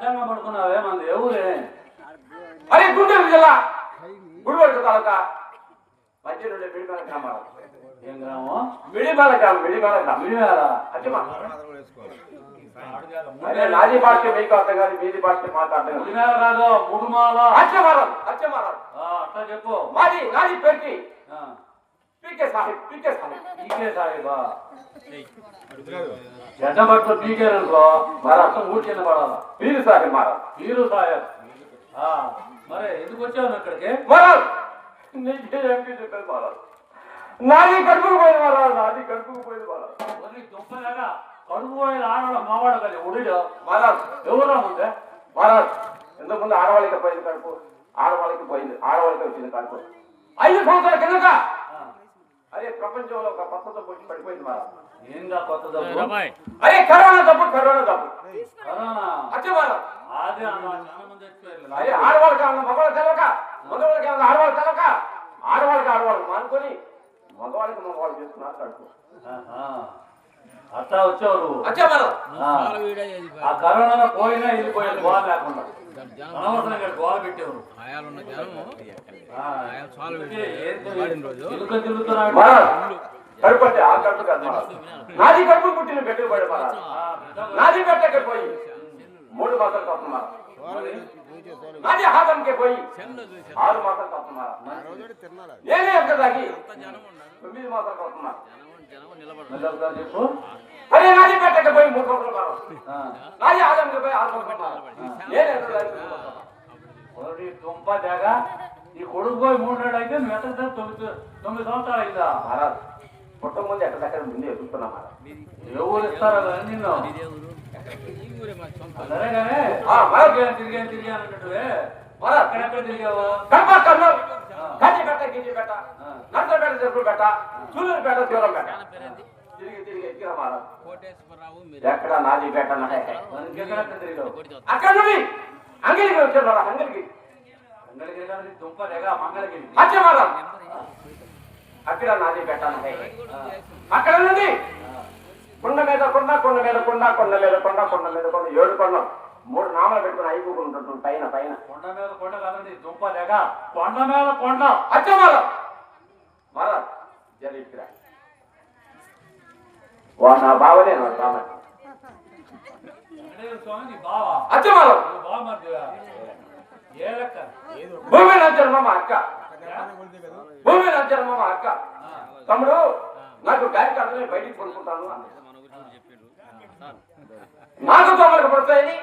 అడ్డంగా పడుకున్నావే మంది ఎవరే? అరే గుంటూరు జిల్లా గుడివరకు తాలూకా మధ్య నుండి మిడిమేల గ్రామాలు. ఏం గ్రామం? మిడిమేల గ్రామం. మిడివేళ అచ్చమా అరే నాది భాష మీకు అర్థం కాదు, మీది భాష మాట అర్థం కాదు. మిడివేళ కాదు ముడుమాల. అచ్చమారం. అట్లా చెప్పు. నాది పెట్టి పీకే సాహిబ్. పీకే సాహిబా? చెడ్డబట్లు పీకేరు అనుకో మరి అర్థం ఊరి కింద పడాలా. పీరు సాహిబ్ మహారాజ్. పీరు సాహెబ్. మరి ఎందుకు వచ్చావు ఇక్కడికి? మహారాజ్ నీకే ఎంపీ చెప్పారు మహారాజ్. నాది కడుపుకు పోయింది మహారాజ్. దుంపలాగా కడుపు పోయిన ఆడవాళ్ళ మావాడు కదా ఉడిలో మహారాజ్. ఎవరా ముందే? మహారాజ్ ఇంతకుముందు ఆడవాళ్ళకి పోయింది కడుపు, ఆడవాళ్ళకి వచ్చింది కడుపు. 5 సంవత్సరాల కిందట అరే ప్రపంచంలో ఒక కొత్త జబ్బు వచ్చి పడిపోయింది మహారాజ్. ఏంగా కొత్త జబ్బు? అరే కరోనా జబ్బు. కరోనా? అచ్చే మహారాజ్. అదే చాలా మంది చచ్చిపోయారు. అరే ఆడవాళ్ళకి ఏమన్నా మగవాళ్ళకి తెలక, మగవాళ్ళకి ఏమన్నా ఆడవాళ్ళకి తెలక, ఆడవాళ్ళకి మానుకొని మగవాళ్ళు చేస్తున్నారు కడుపు. అట్లా వచ్చావు నువ్వు. ఆ కరోనా పోయినా ఇది పోయింది గోడ లేకుండా అనవసరంగా గోడ పెట్టేవారు. కడుపు అంటే ఆ కడుపు కాదు. నాది కడుపు పుట్టిన పెట్టు పడి నాది పెట్టకే పోయి 3 మాసాలు తప్పున్నారు. నాది హాదంకే పోయి 6 మాసాలు తప్పున్నారు. నేనే ఎక్కడ తాగి 9 మాసాలు తప్పున్నారు. చెప్పు. అరే నాది పెట్టకే పోయి 3 సంవత్సరాలు. నాది హాదంకే పోయి 6 సంవత్సరాలు. నేనే ఎక్కడ తాగి తుంప జాగా ఈ కొడుకు పోయి 3 నెలలు అయితే నువ్వు ఎంత 9 సంవత్సరాలు అయిందా? మహారాజ్ పుట్ట ముందు ఎక్కడెక్కడ ముందు ఎదుగుతున్నా మహారాజ్. ఎవరు ఇస్తారా నిన్ను? సరే కానీ తిరిగాను అన్నట్టువే అక్కడెక్కడ తిరిగావా? గిరిపేట నర్సపేట చెరుకుపేట చూలూరుపేట శివరంపేట తిరిగి ఎక్కిన మహారాజ్. ఎక్కడ నాది పేట ఇంకెక్కడెక్కడ తిరిగావు? అక్కడ నుండి అంగడికి వచ్చారు మహారాజ్. అంగడికి తుంప తెగ మంగళగిరి అచ్చే మహారాజ్. అక్కడ నాది పేట అక్కడ నుండి కొండ మీద కొండ 7 కొండ 3 నామాలు పెట్టుకుని అయిపోకుంటుంటాం పైన. కొండ మీద కొండ కాదండి దుంప లేక కొండ మీద కొండ. అచ్చే మహారాజ్ జరిగిరా నా బావనే నా బావ. స్వామి బావా? అచ్చే మహారాజ్. బావ మరి ఏ లెక్క? భూమి నచ్చరమ్మ అక్క. తమ్ముడు నాకు గాలి కడుతుంది బయటికి పడుకుంటాను. నాకు దోమలకు పడతాయని